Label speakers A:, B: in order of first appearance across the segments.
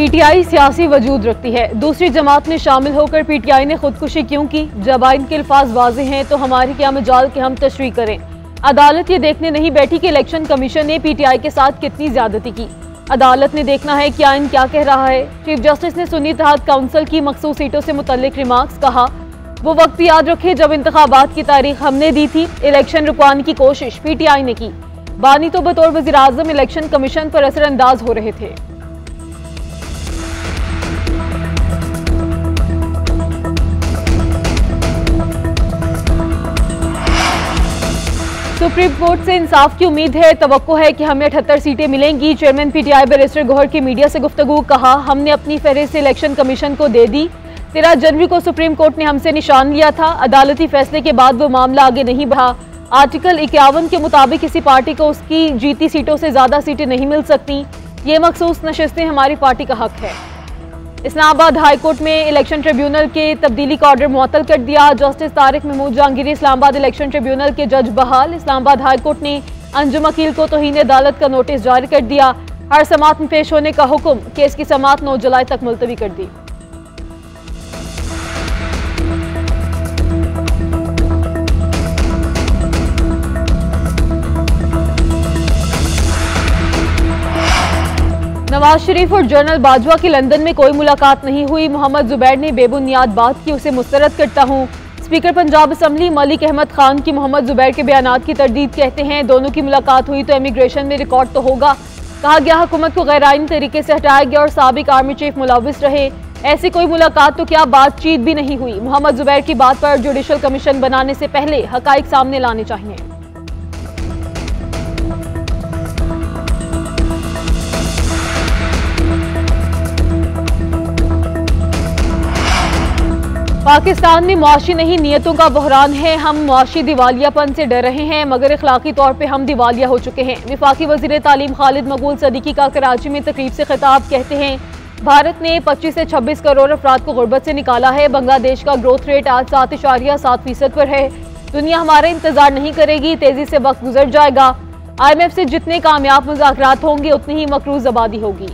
A: PTI सियासी वजूद रखती है। दूसरी जमात में शामिल होकर पीटीआई ने खुदकुशी क्यों की? जब आइन के अल्फाज वाज़े हैं तो हमारी क्या मजाल के हम तशरीह करें। अदालत ये देखने नहीं बैठी कि इलेक्शन कमीशन ने पीटीआई के साथ कितनी ज्यादती की। अदालत ने देखना है कि आइन क्या कह रहा है। चीफ जस्टिस ने सुन्नी इत्तेहाद काउंसिल की मखसूस सीटों से मुतल्लिक रिमार्क्स कहा, वो वक्त याद रखे जब इंतखाबात की तारीख हमने दी थी। इलेक्शन रुकवाने की कोशिश पीटीआई ने की। बानी तो बतौर वज़ीर आज़म इलेक्शन कमीशन पर असरअंदाज हो रहे थे। सुप्रीम कोर्ट से इंसाफ की उम्मीद है। तवक्को है कि हमें 78 सीटें मिलेंगी। चेयरमैन पीटीआई बैरिस्टर गौहर की मीडिया से गुफ्तगू, कहा हमने अपनी फहरिस्त इलेक्शन कमीशन को दे दी। 13 जनवरी को सुप्रीम कोर्ट ने हमसे निशान लिया था। अदालती फैसले के बाद वो मामला आगे नहीं बढ़ा। आर्टिकल 51 के मुताबिक किसी पार्टी को उसकी जीती सीटों से ज्यादा सीटें नहीं मिल सकती। ये मखसूस नशिस्तें हमारी पार्टी का हक है। इस्लामाबाद हाई कोर्ट में इलेक्शन ट्रिब्यूनल के तब्दीली का ऑर्डर मुअत्तल कर दिया। Justice Tariq Mahmood Jahangiri Islamabad election tribunal के जज बहाल। इस्लामाबाद हाई कोर्ट ने अंजुम अकील को तौहीन अदालत का नोटिस जारी कर दिया। हर समात में पेश होने का हुक्म। केस की समात 9 जुलाई तक मुलतवी कर दी। नवाज शरीफ और जनरल बाजवा की लंदन में कोई मुलाकात नहीं हुई। मोहम्मद जुबैर ने बेबुनियाद बात की, उसे मुस्तरद करता हूँ। स्पीकर पंजाब असम्बली मलिक अहमद खान की मोहम्मद जुबैर के बयानात की तरदीद, कहते हैं दोनों की मुलाकात हुई तो इमिग्रेशन में रिकॉर्ड तो होगा। कहा गया हुकूमत को गैर आईनी तरीके से हटाया गया और साबिक आर्मी चीफ मुलविस रहे। ऐसी कोई मुलाकात तो क्या बातचीत भी नहीं हुई। मोहम्मद जुबैर की बात पर जुडिशल कमीशन बनाने से पहले हकाइक सामने लाने चाहिए। पाकिस्तान में मुआशी नहीं नीयतों का बहरान है। हम मुआशी दिवालियापन से डर रहे हैं मगर इखलाकी तौर पे हम दिवालिया हो चुके हैं। विफाकी वजीर तालीम खालिद मकबूल सदीकी का कराची में तकरीब से खिताब, कहते हैं भारत ने 25 से 26 करोड़ अफराद को गुर्बत से निकाला है। बांग्लादेश का ग्रोथ रेट आज 7.7% पर है। दुनिया हमारा इंतजार नहीं करेगी, तेजी से वक्त गुजर जाएगा। IMF से जितने कामयाब मुज़ाकरात होंगे उतनी ही मकरूज आबादी होगी।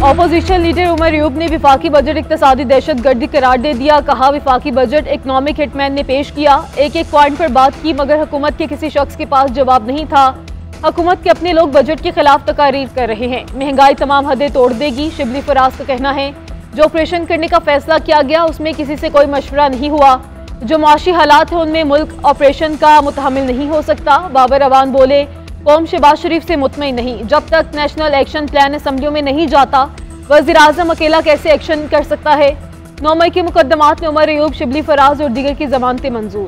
A: ऑपोजिशन लीडर उमर अयूब ने विफाकी बजट इक्तसादी दहशतगर्दी करार दे दिया। कहा विफाकी बजट इकनॉमिक हिटमैन ने पेश किया। एक पॉइंट पर बात की मगर हुकूमत के किसी शख्स के पास जवाब नहीं था। हुकूमत के अपने लोग बजट के खिलाफ तकारीर कर रहे हैं। महंगाई तमाम हदें तोड़ देगी, शिबली फराज का कहना है। जो ऑपरेशन करने का फैसला किया गया उसमें किसी से कोई मशवरा नहीं हुआ। जो मुआशी हालात है उनमें मुल्क ऑपरेशन का मुतहम्मिल नहीं हो सकता। बाबर अवान बोले, कौम शहबाज शरीफ से मुतमईन नहीं। जब तक नेशनल एक्शन प्लान असम्बलियों में नहीं जाता वज़ीर आज़म अकेला कैसे एक्शन कर सकता है। 9 मई के मुकदमात में उमर अयूब, शिबली फराज और दीगर की जमानतें मंजूर।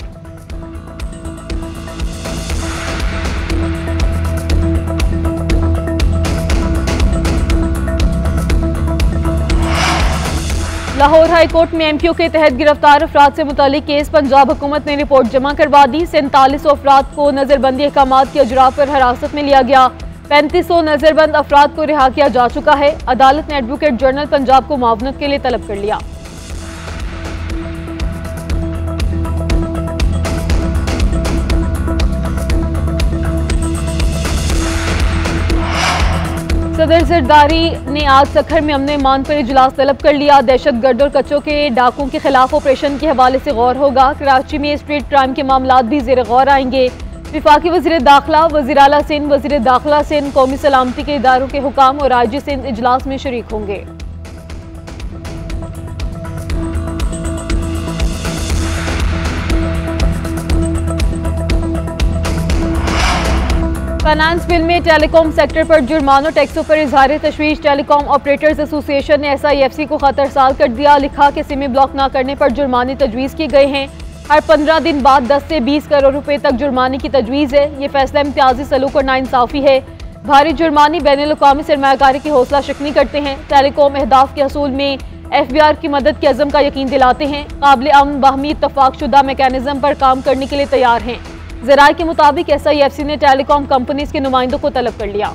A: लाहौर हाई कोर्ट में MQ के तहत गिरफ्तार अफराद से मुतालिक केस पंजाब हुकूमत ने रिपोर्ट जमा करवा दी। 47 अफराद को नजरबंदी अहकामात के अजरा पर हिरासत में लिया गया। 3500 नजरबंद अफराद को रिहा किया जा चुका है। अदालत ने एडवोकेट जनरल पंजाब को मुआवनत के लिए तलब कर लिया। सदर जरदारी ने आज सखर में अमन ईमान पर इजलास तलब कर लिया। दहशतगर्द और कच्चों के डाकुओं के खिलाफ ऑपरेशन के हवाले से गौर होगा। कराची में स्ट्रीट क्राइम के मामलात भी ज़ेर गौर आएंगे। विफाकी वज़ीर दाखिला, वज़ीर आला सिंध, वज़ीर दाखिला सिंध, कौमी सलामती के इदारों के हुकाम और IG सिंध इजलास में शरीक होंगे। फाइनेंस बिल में टेलीकॉम सेक्टर पर जुर्मानों टैक्सों पर इजहार तशवीश। टेलीकॉम ऑपरेटर्स एसोसिएशन ने SIFC को खतरसाल कर दिया। लिखा कि सिमें ब्लॉक न करने पर जुर्माने तजवीज़ किए गए हैं। हर 15 दिन बाद 10 से 20 करोड़ रुपए तक जुर्माने की तजवीज़ है। ये फैसला इम्तियाजी सलूक और नाइंसाफ़ी है। भारी जुर्माने बैनुल-अक़वामी सरमायाकारी की हौसला शिकनी करते हैं। टेलीकॉम अहदाफ के असूल में FBR की मदद के अज़म का यकीन दिलाते हैं। काबिल अमन बाहमी इत्तफ़ाक़ शुदा मैकेनिज़्म पर काम करने के लिए तैयार हैं। ज़राए के मुताबिक SIFC ने टेलीकॉम कंपनीज के नुमाइंदों को तलब कर लिया।